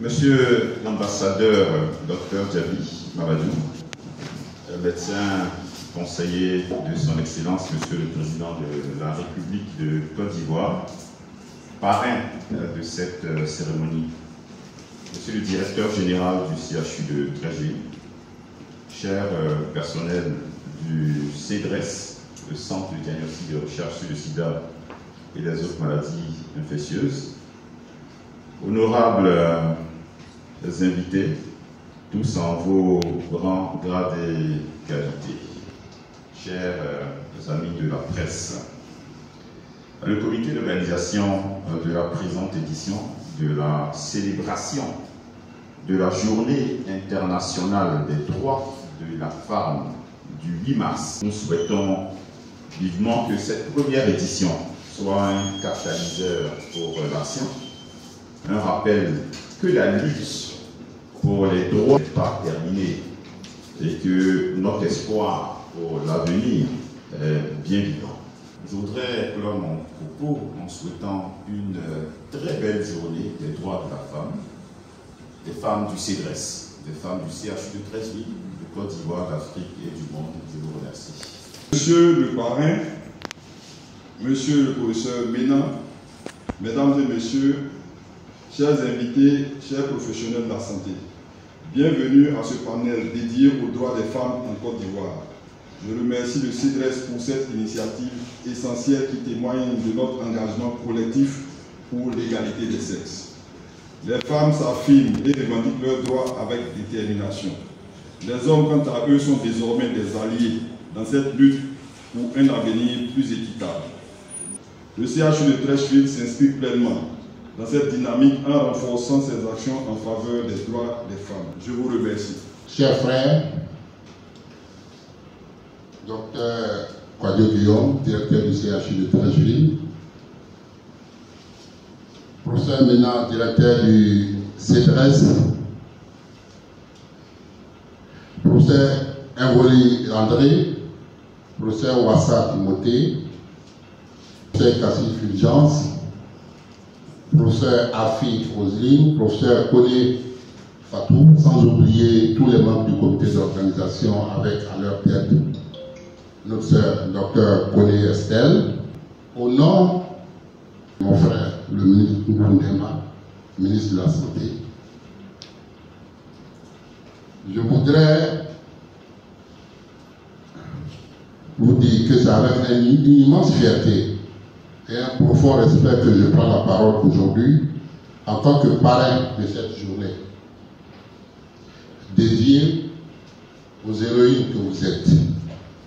Monsieur l'ambassadeur Dr Djabi Mamadou, médecin conseiller de son Excellence, Monsieur le Président de la République de Côte d'Ivoire, parrain de cette cérémonie, Monsieur le Directeur Général du CHU de Trècheville, cher personnel du CEDRES, le Centre de diagnostic et de recherche sur le sida et les autres maladies infectieuses, honorables invités, tous en vos grands grades et qualités, chers amis de la presse, le comité d'organisation de la présente édition de la célébration de la Journée internationale des droits de la femme du 8 mars, nous souhaitons vivement que cette première édition soit un catalyseur pour l'action, un rappel que la lutte pour les droits n'est pas terminée et que notre espoir pour l'avenir est bien vivant. Je voudrais clore mon propos en souhaitant une très belle journée des droits de la femme, des femmes du CEDRES, des femmes du CHU de Trècheville, de Côte d'Ivoire, d'Afrique et du monde. Je vous remercie. Monsieur le parrain, monsieur le professeur Ménard, mesdames et messieurs, chers invités, chers professionnels de la santé, bienvenue à ce panel dédié aux droits des femmes en Côte d'Ivoire. Je remercie le CEDRES pour cette initiative essentielle qui témoigne de notre engagement collectif pour l'égalité des sexes. Les femmes s'affirment et revendiquent leurs droits avec détermination. Les hommes, quant à eux, sont désormais des alliés dans cette lutte pour un avenir plus équitable. Le CHU de Trècheville s'inscrit pleinement dans cette dynamique en renforçant ses actions en faveur des droits des femmes. Je vous remercie. Chers frères, Dr Kwadio Guillaume, directeur du CHU de Trècheville, professeur Ménard, directeur du CEDRES, professeur Ingoli André, professeur Wassa Timothée, professeur Kassi Fulgence, professeur Afi Roselyne, professeur Kone Fatou, sans oublier tous les membres du comité d'organisation avec à leur tête notre sœur Dr Kone Estelle, au nom de mon frère, le ministre Ngoundema, ministre de la Santé, je voudrais vous dire que c'est avec une immense fierté et un profond respect que je prends la parole aujourd'hui en tant que parrain de cette journée dédiée aux héroïnes que vous êtes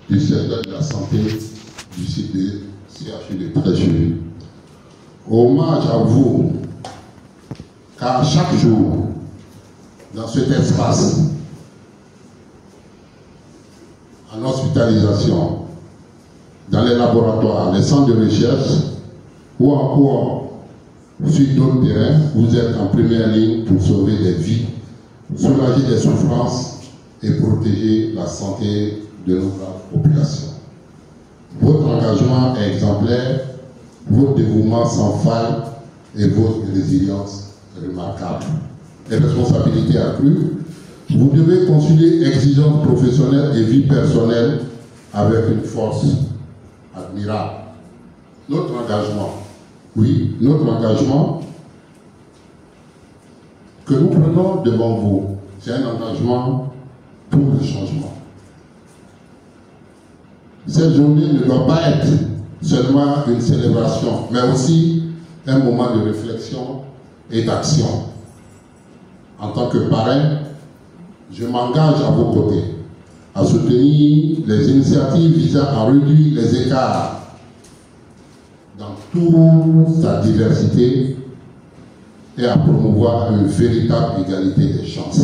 du secteur de la santé du site de CHU de Trècheville. Hommage à vous, car chaque jour, dans cet espace, en hospitalisation, dans les laboratoires, les centres de recherche, ou encore sur d'autres terrains, vous êtes en première ligne pour sauver des vies, soulager des souffrances et protéger la santé de notre population. Votre engagement est exemplaire, votre dévouement sans faille et votre résilience remarquable. Les responsabilités accrues, vous devez concilier exigences professionnelles et vie personnelle avec une force admirable. Notre engagement, oui, notre engagement que nous prenons devant vous, c'est un engagement pour le changement. Cette journée ne doit pas être seulement une célébration, mais aussi un moment de réflexion et d'action. En tant que parrain, je m'engage à vos côtés à soutenir les initiatives visant à réduire les écarts dans toute sa diversité et à promouvoir une véritable égalité des chances.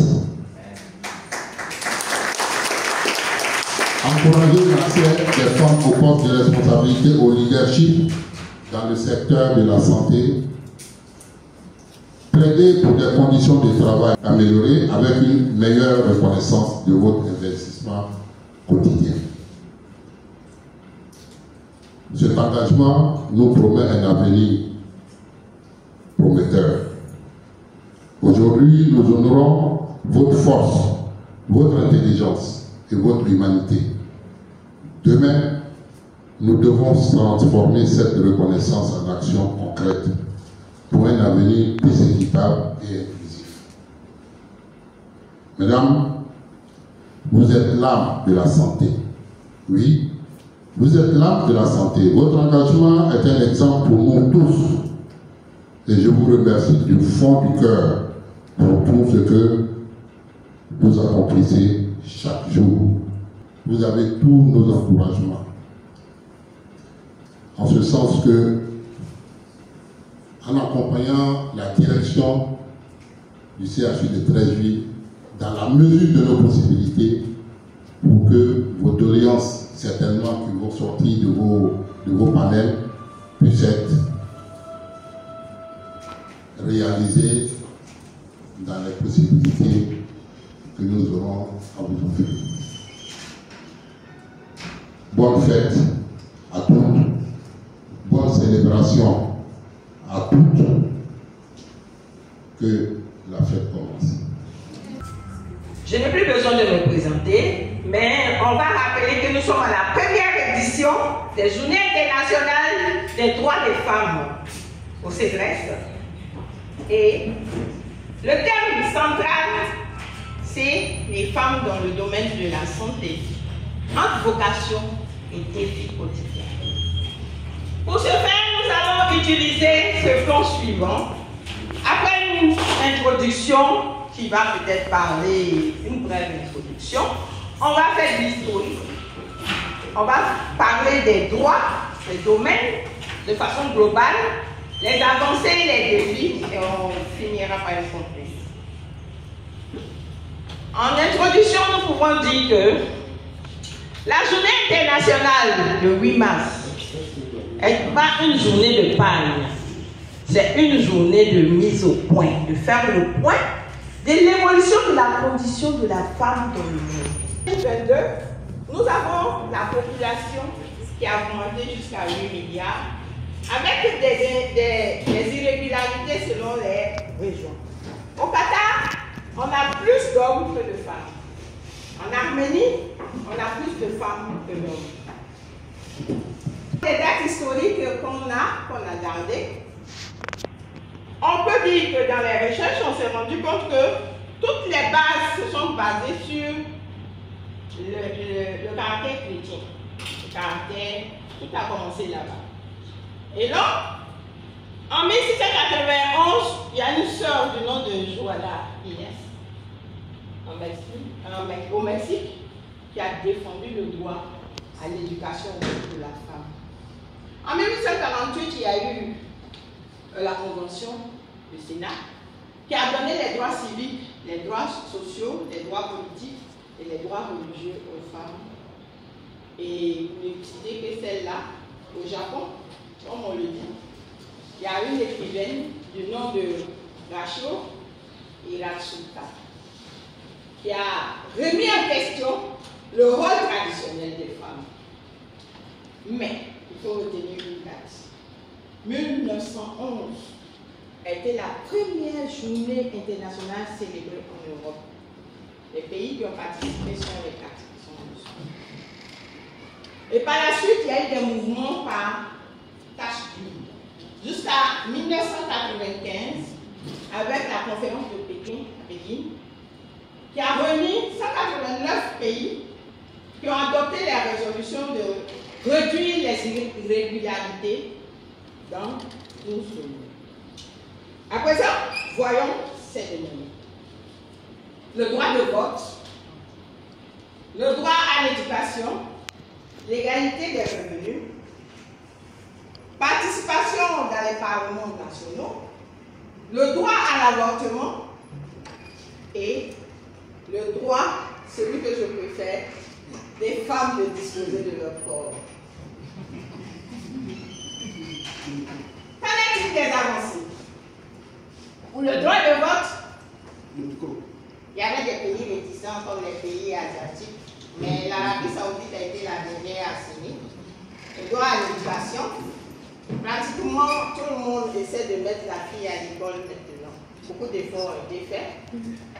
Encourager l'accès des femmes aux postes de responsabilité au leadership dans le secteur de la santé, plaider pour des conditions de travail améliorées avec une meilleure reconnaissance de votre investissement quotidien. Cet engagement nous promet un avenir prometteur. Aujourd'hui, nous honorons votre force, votre intelligence et votre humanité. Demain, nous devons transformer cette reconnaissance en action concrète pour un avenir plus équitable et inclusif. Mesdames, vous êtes l'âme de la santé. Oui, vous êtes l'âme de la santé. Votre engagement est un exemple pour nous tous. Et je vous remercie du fond du cœur pour tout ce que vous accomplissez chaque jour. Vous avez tous nos encouragements. En ce sens que, en accompagnant la direction du CHU de Treichville, dans la mesure de nos possibilités, pour que vos doléances, certainement qui vont sortir de vos panels, puissent être réalisées dans les possibilités que nous aurons à vous offrir. Bonne fête à toutes, bonne célébration à toutes, que la fête commence. Je n'ai plus besoin de me présenter, mais on va rappeler que nous sommes à la première édition des Journées internationales des droits des femmes au CEDRES. Et le thème central, c'est les femmes dans le domaine de la santé, entre vocation et défis quotidiens. Pour ce faire, nous allons utiliser ce plan suivant. Après une introduction qui va peut-être parler, une brève introduction, on va faire de l'historique. On va parler des droits, des domaines, de façon globale, les avancées et les défis, et on finira par une conclusion. En introduction, nous pouvons dire que la journée internationale le 8 mars n'est pas une journée de pagne, c'est une journée de mise au point, de faire le point de l'évolution de la condition de la femme dans le monde. En 2022, nous avons la population qui a augmenté jusqu'à 8 milliards, avec des irrégularités selon les régions. Au Qatar, on a plus d'hommes que de femmes. En Arménie, on a plus de femmes que d'hommes. Les dates historiques qu'on a gardées, on peut dire que dans les recherches, on s'est rendu compte que toutes les bases se sont basées sur le caractère chrétien. Le caractère, tout a commencé là-bas. Et donc, en 1691, il y a une sœur du nom de Joana Inés, au Mexique, qui a défendu le droit à l'éducation de la femme. En 1848, il y a eu la Convention du Sénat qui a donné les droits civiques, les droits sociaux, les droits politiques et les droits religieux aux femmes. Et vous ne citez que celle-là, au Japon, comme on le dit, il y a une écrivaine du nom de Rachio Hiratsuka qui a remis en question le rôle traditionnel des femmes. Mais il faut retenir une date. 1911 a été la première journée internationale célébrée en Europe. Les pays qui ont participé sont les 4 qui sont en dessous. Et par la suite, il y a eu des mouvements par tâches d'huile. Jusqu'à 1995, avec la conférence de Pékin, qui a réuni 189 pays qui ont adopté la résolution de réduire les irrégularités dans 12 pays. À présent, voyons ces domaines. Le droit de vote, le droit à l'éducation, l'égalité des revenus, participation dans les parlements nationaux, le droit à l'avortement et le droit, celui que je préfère, des femmes de disposer de leur corps. Qu'en est-il des avancées? Pour le droit de vote, il y avait des pays réticents comme les pays asiatiques, mais l'Arabie Saoudite a été la dernière à signer. Le droit à l'éducation, pratiquement tout le monde essaie de mettre la fille à l'école maintenant. beaucoup d'efforts ont été faits.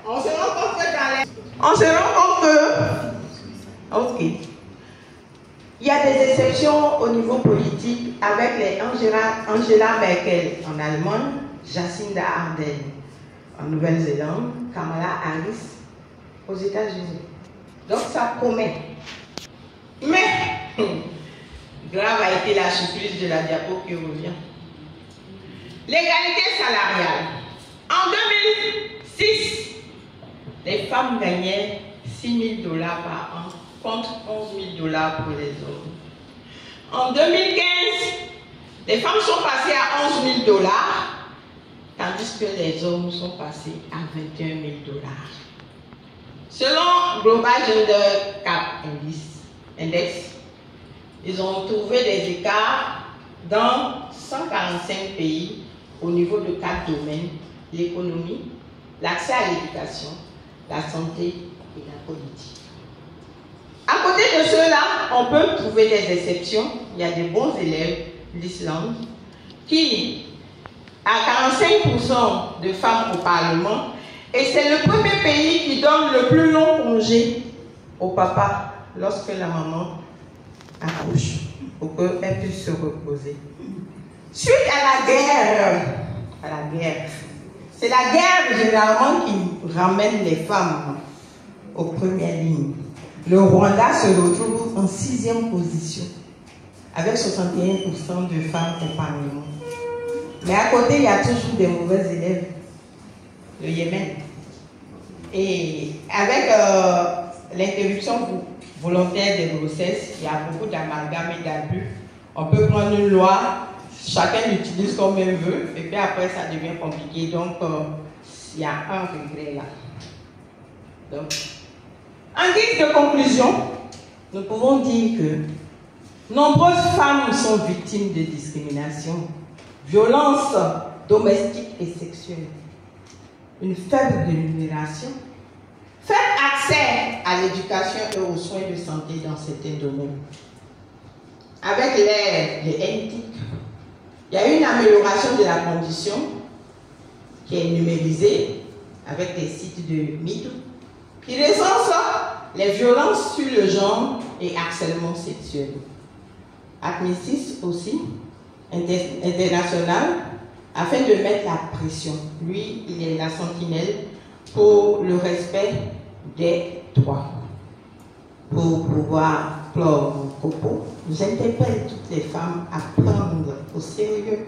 On se rend compte que dans les... On se rend compte que... Ok. Il y a des exceptions au niveau politique avec les Angela Merkel en Allemagne, Jacinda Ardern en Nouvelle-Zélande, Kamala Harris aux États-Unis. Donc ça promet. Mais, grave a été la surprise de la diapo qui revient. L'égalité salariale. En 2006, les femmes gagnaient $6 000 par an contre $11 000 pour les hommes. En 2015, les femmes sont passées à $11 000, tandis que les hommes sont passés à $21 000. Selon Global Gender Gap Index, ils ont trouvé des écarts dans 145 pays au niveau de 4 domaines: l'économie, l'accès à l'éducation, la santé et la politique. À côté de cela, on peut trouver des exceptions. Il y a des bons élèves, l'Islande, qui a 45% de femmes au Parlement, et c'est le premier pays qui donne le plus long congé au papa lorsque la maman accouche, pour qu'elle puisse se reposer. Suite à la guerre, c'est la guerre généralement qui ramène les femmes aux premières lignes. Le Rwanda se retrouve en 6e position, avec 61% de femmes au Parlement. Mais à côté, il y a toujours des mauvais élèves. Le Yémen. Et avec l'interruption volontaire des grossesses, il y a beaucoup d'amalgames et d'abus. On peut prendre une loi, chacun l'utilise comme il veut, et puis après ça devient compliqué. Donc, il y a un regret là. Donc, en guise de conclusion, nous pouvons dire que nombreuses femmes sont victimes de discrimination, violences domestiques et sexuelles, une faible rémunération, faible accès à l'éducation et aux soins de santé dans certains domaines. Avec les NTIC, il y a une amélioration de la condition qui est numérisée avec des sites de MeToo qui recense les violences sur le genre et harcèlement sexuel. Admisis aussi, international, afin de mettre la pression. Lui, il est la sentinelle pour le respect des droits. Pour pouvoir clore mon propos, j'interpelle toutes les femmes à prendre au sérieux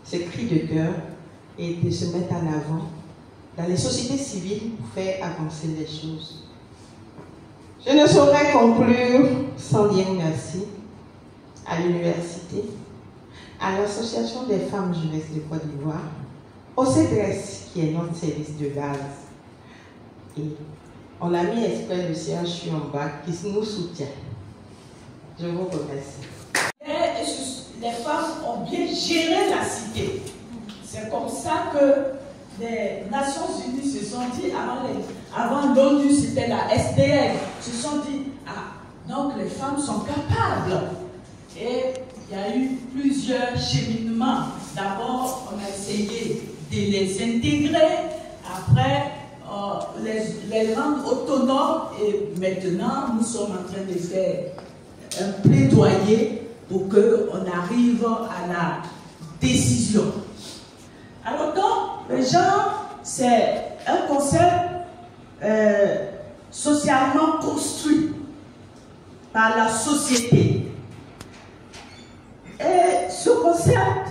ce cri de cœur et de se mettre en avant dans les sociétés civiles pour faire avancer les choses. Je ne saurais conclure sans dire merci à l'université, à l'Association des femmes juristes de Côte d'Ivoire, au CEDRES qui est notre service de base. Et on a mis exprès le CHU en bas qui nous soutient. Je vous remercie. Les femmes ont bien géré la cité. C'est comme ça que les Nations Unies se sont dit, avant l'ONU, c'était la SDF, se sont dit, ah, donc les femmes sont capables. Et il y a eu plusieurs cheminements. D'abord, on a essayé de les intégrer, après, les rendre autonomes, et maintenant, nous sommes en train de faire un plaidoyer pour qu'on arrive à la décision. Alors donc, le genre, c'est un concept socialement construit par la société. Et ce concept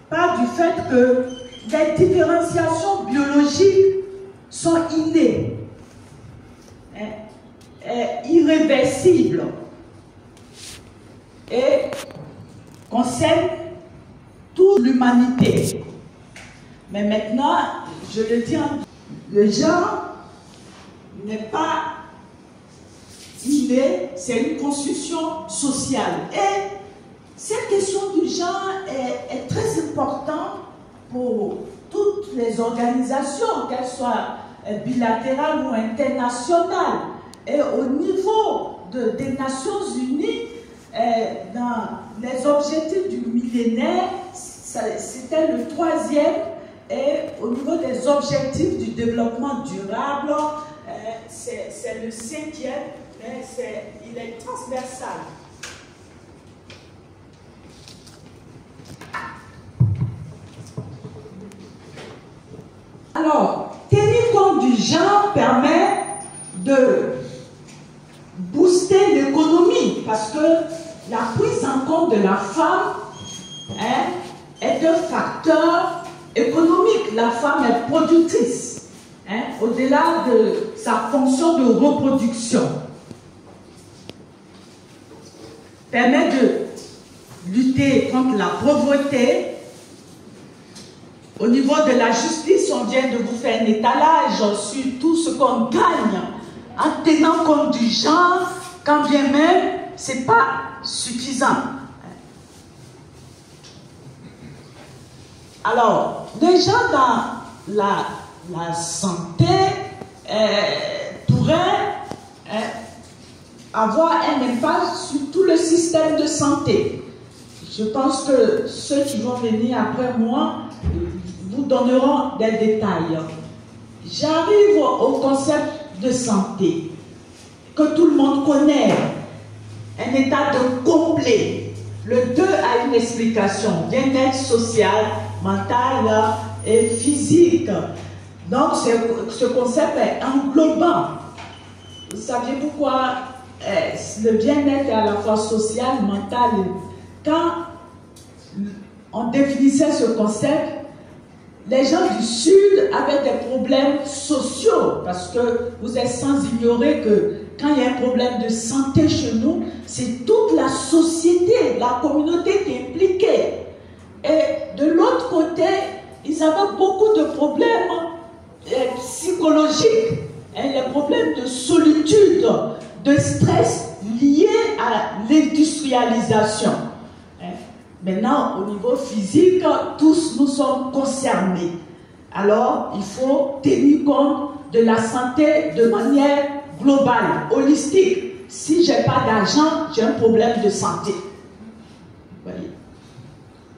part du fait que les différenciations biologiques sont innées, irréversibles et concernent toute l'humanité. Mais maintenant, je le dis, le genre n'est pas inné, c'est une construction sociale. Et cette question du genre est très importante pour toutes les organisations, qu'elles soient bilatérales ou internationales. Et au niveau des Nations Unies, dans les objectifs du millénaire, c'était le 3e et au niveau des objectifs du développement durable, c'est le 5e, mais il est transversal. Alors, tenir compte du genre permet de booster l'économie parce que la prise en compte de la femme est un facteur économique. La femme est productrice, au-delà de sa fonction de reproduction. Permet de lutter contre la pauvreté. Au niveau de la justice, on vient de vous faire un étalage sur tout ce qu'on gagne en tenant compte du genre, quand bien même, ce n'est pas suffisant. Alors, déjà dans la santé pourrait avoir un impact sur tout le système de santé. Je pense que ceux qui vont venir après moi vous donneront des détails. J'arrive au concept de santé que tout le monde connaît, un état de complet. Le 2 a une explication, bien-être social, mental et physique. Donc ce concept est englobant. Vous saviez pourquoi le bien-être est à la fois social, mental. Quand on définissait ce concept, les gens du Sud avaient des problèmes sociaux, parce que vous êtes sans ignorer que quand il y a un problème de santé chez nous, c'est toute la société, la communauté qui est impliquée. Et de l'autre côté, ils avaient beaucoup de problèmes psychologiques, les problèmes de solitude, de stress liés à l'industrialisation. Maintenant, au niveau physique, tous nous sommes concernés. Alors, il faut tenir compte de la santé de manière globale, holistique. Si je n'ai pas d'argent, j'ai un problème de santé. Vous voyez?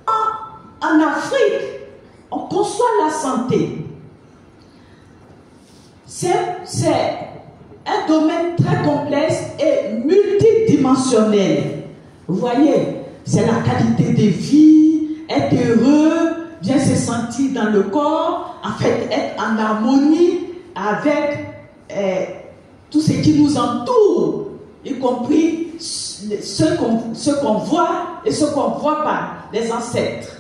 En Afrique, on conçoit la santé. C'est un domaine très complexe et multidimensionnel. Vous voyez? C'est la qualité de vie, être heureux, bien se sentir dans le corps, en fait être en harmonie avec tout ce qui nous entoure, y compris ce qu'on voit et ce qu'on ne voit pas, les ancêtres.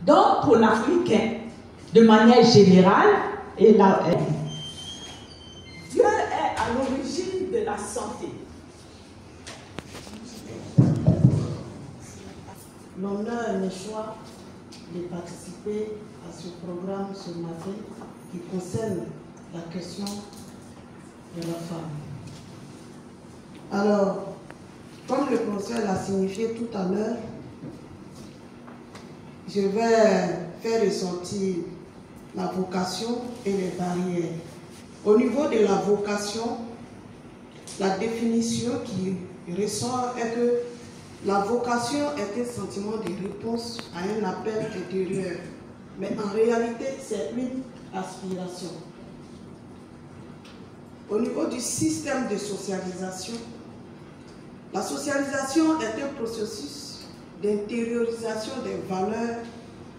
Donc pour l'Africain, de manière générale, Dieu est à l'origine de la santé. L'honneur et le choix de participer à ce programme ce matin qui concerne la question de la femme. Alors, comme le professeur l'a signifié tout à l'heure, je vais faire ressortir la vocation et les barrières. Au niveau de la vocation, la définition qui ressort est que la vocation est un sentiment de réponse à un appel intérieur, mais en réalité, c'est une aspiration. Au niveau du système de socialisation, la socialisation est un processus d'intériorisation des valeurs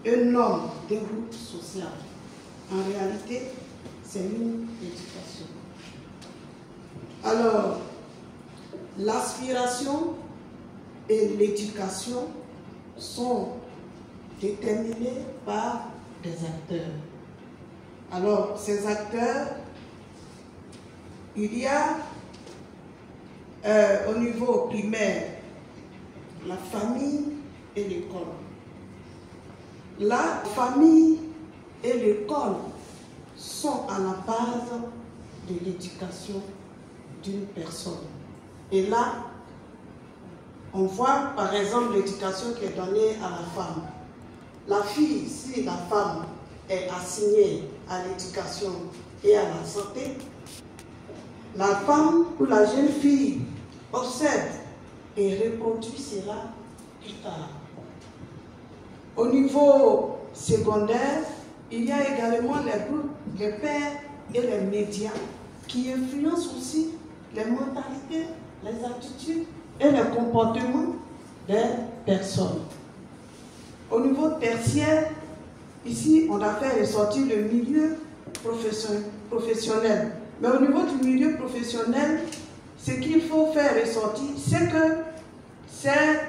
et normes d'un groupe social. En réalité, c'est une éducation. Alors, l'aspiration et l'éducation sont déterminés par des acteurs. Alors, ces acteurs, il y a au niveau primaire la famille et l'école. La famille et l'école sont à la base de l'éducation d'une personne. Et là, on voit par exemple l'éducation qui est donnée à la femme. La fille, si la femme est assignée à l'éducation et à la santé, la femme ou la jeune fille observe et reproduit cela plus tard. Au niveau secondaire, il y a également les groupes, les pairs et les médias qui influencent aussi les mentalités, les attitudes et les comportements des personnes. Au niveau tertiaire, ici, on a fait ressortir le milieu professionnel. Mais au niveau du milieu professionnel, ce qu'il faut faire ressortir, c'est que c'est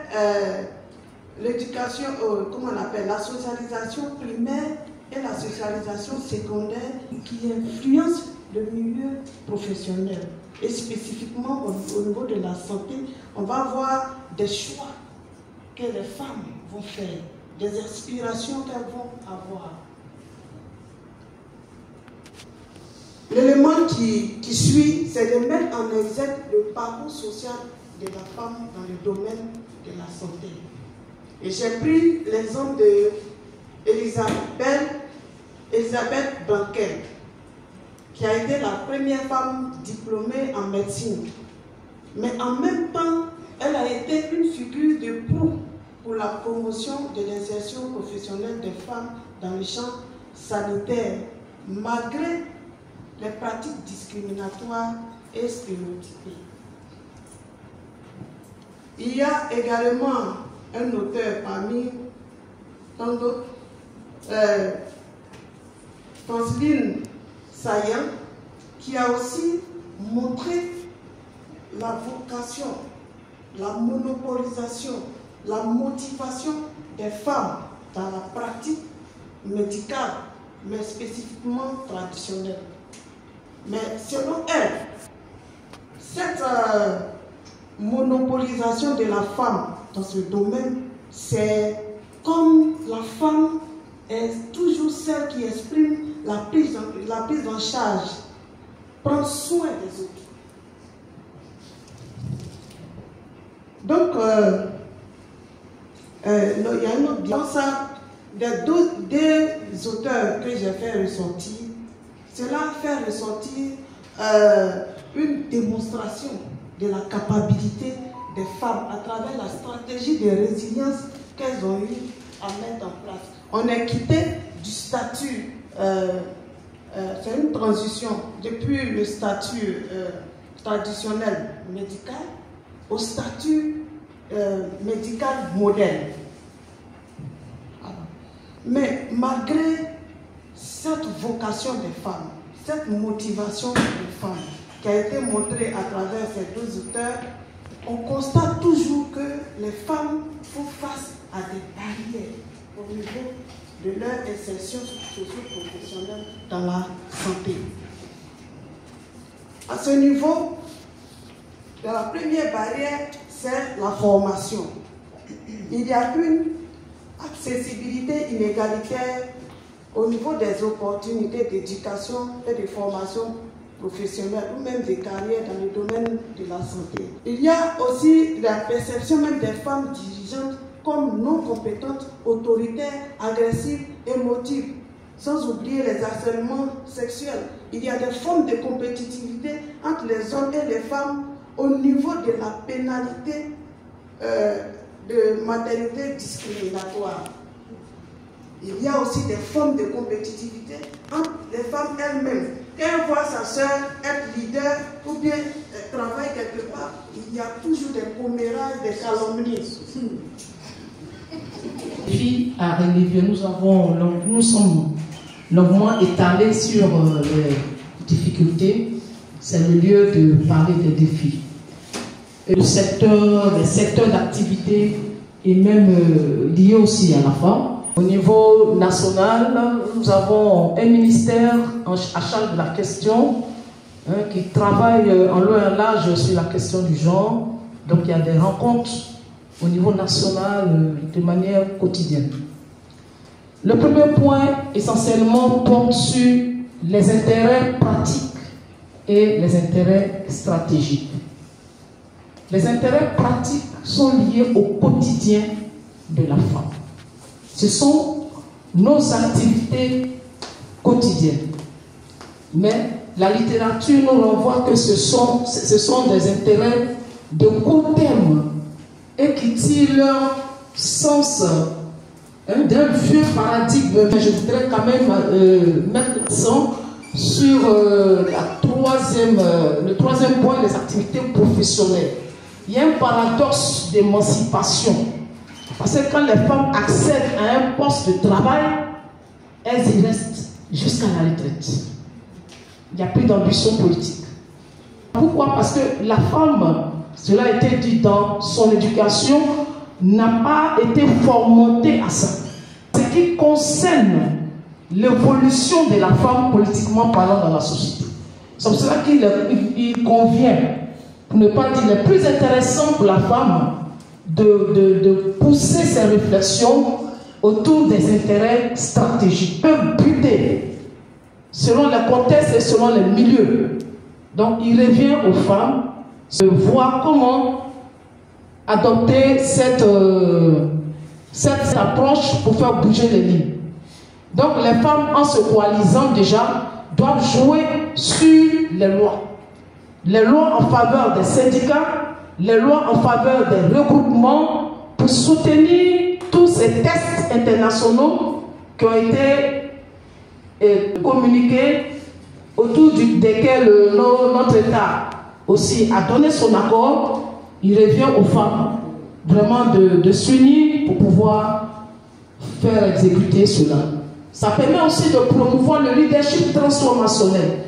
l'éducation, comment on appelle, la socialisation primaire et la socialisation secondaire qui influencent le milieu professionnel. Et spécifiquement au niveau de la santé, on va voir des choix que les femmes vont faire, des aspirations qu'elles vont avoir. L'élément qui suit, c'est de mettre en exergue le parcours social de la femme dans le domaine de la santé. Et j'ai pris l'exemple d'Elisabeth Blanquer, qui a été la première femme diplômée en médecine. Mais en même temps, elle a été une figure de proue pour la promotion de l'insertion professionnelle des femmes dans le champ sanitaire, malgré les pratiques discriminatoires et stéréotypées. Il y a également un auteur parmi tant d'autres, Franceline Saillant, qui a aussi montré la vocation, la monopolisation, la motivation des femmes dans la pratique médicale, mais spécifiquement traditionnelle. Mais selon elle, cette monopolisation de la femme dans ce domaine, c'est comme la femme est toujours celle qui exprime la prise en charge, prendre soin des autres. Donc, il y a une autre bien ça, des auteurs que j'ai fait ressortir, cela fait ressortir une démonstration de la capacité des femmes à travers la stratégie de résilience qu'elles ont eu à mettre en place. On est quitté du statut, c'est une transition depuis le statut traditionnel médical au statut médical moderne. Mais malgré cette vocation des femmes, cette motivation des femmes qui a été montrée à travers ces deux auteurs, on constate toujours que les femmes font face à des barrières au niveau de leur insertion socio-professionnelle dans la santé. À ce niveau, la première barrière, c'est la formation. Il y a une accessibilité inégalitaire au niveau des opportunités d'éducation et de formation professionnelle ou même des carrières dans le domaine de la santé. Il y a aussi la perception même des femmes dirigeantes comme non compétentes, autoritaires, agressives, émotives, sans oublier les harcèlements sexuels. Il y a des formes de compétitivité entre les hommes et les femmes au niveau de la pénalité de maternité discriminatoire. Il y a aussi des formes de compétitivité entre les femmes elles-mêmes. Quand elle voit sa soeur être leader ou bien travailler quelque part, il y a toujours des commérages, des calomnies. Puis à relever, nous sommes longuement étalés sur les difficultés. C'est le lieu de parler des défis. Et les secteurs d'activité et même liés aussi à la femme. Au niveau national, nous avons un ministère à charge de la question qui travaille en long et en large sur la question du genre. Donc il y a des rencontres au niveau national de manière quotidienne. Le premier point essentiellement porte sur les intérêts pratiques et les intérêts stratégiques. Les intérêts pratiques sont liés au quotidien de la femme. Ce sont nos activités quotidiennes. Mais la littérature nous renvoie que ce sont des intérêts de court terme et qui tirent leur sens d'un vieux paradigme, mais je voudrais quand même mettre l'accent sur le troisième point, les activités professionnelles. Il y a un paradoxe d'émancipation. Parce que quand les femmes accèdent à un poste de travail, elles y restent jusqu'à la retraite. Il n'y a plus d'ambition politique. Pourquoi? Parce que la femme, cela a été dit dans son éducation, n'a pas été formatée à ça. Ce qui concerne l'évolution de la femme politiquement parlant dans la société. C'est pour cela qu'il convient, pour ne pas dire le plus intéressant pour la femme, de pousser ses réflexions autour des intérêts stratégiques. Peuvent buter selon le contexte et selon les milieux. Donc il revient aux femmes de voir comment adopter cette approche pour faire bouger les lignes. Donc les femmes, en se coalisant déjà, doivent jouer sur les lois. Les lois en faveur des syndicats, les lois en faveur des regroupements pour soutenir tous ces tests internationaux qui ont été communiqués autour desquels notre État aussi a donné son accord. Il revient aux femmes vraiment de s'unir pour pouvoir faire exécuter cela. Ça permet aussi de promouvoir le leadership transformationnel.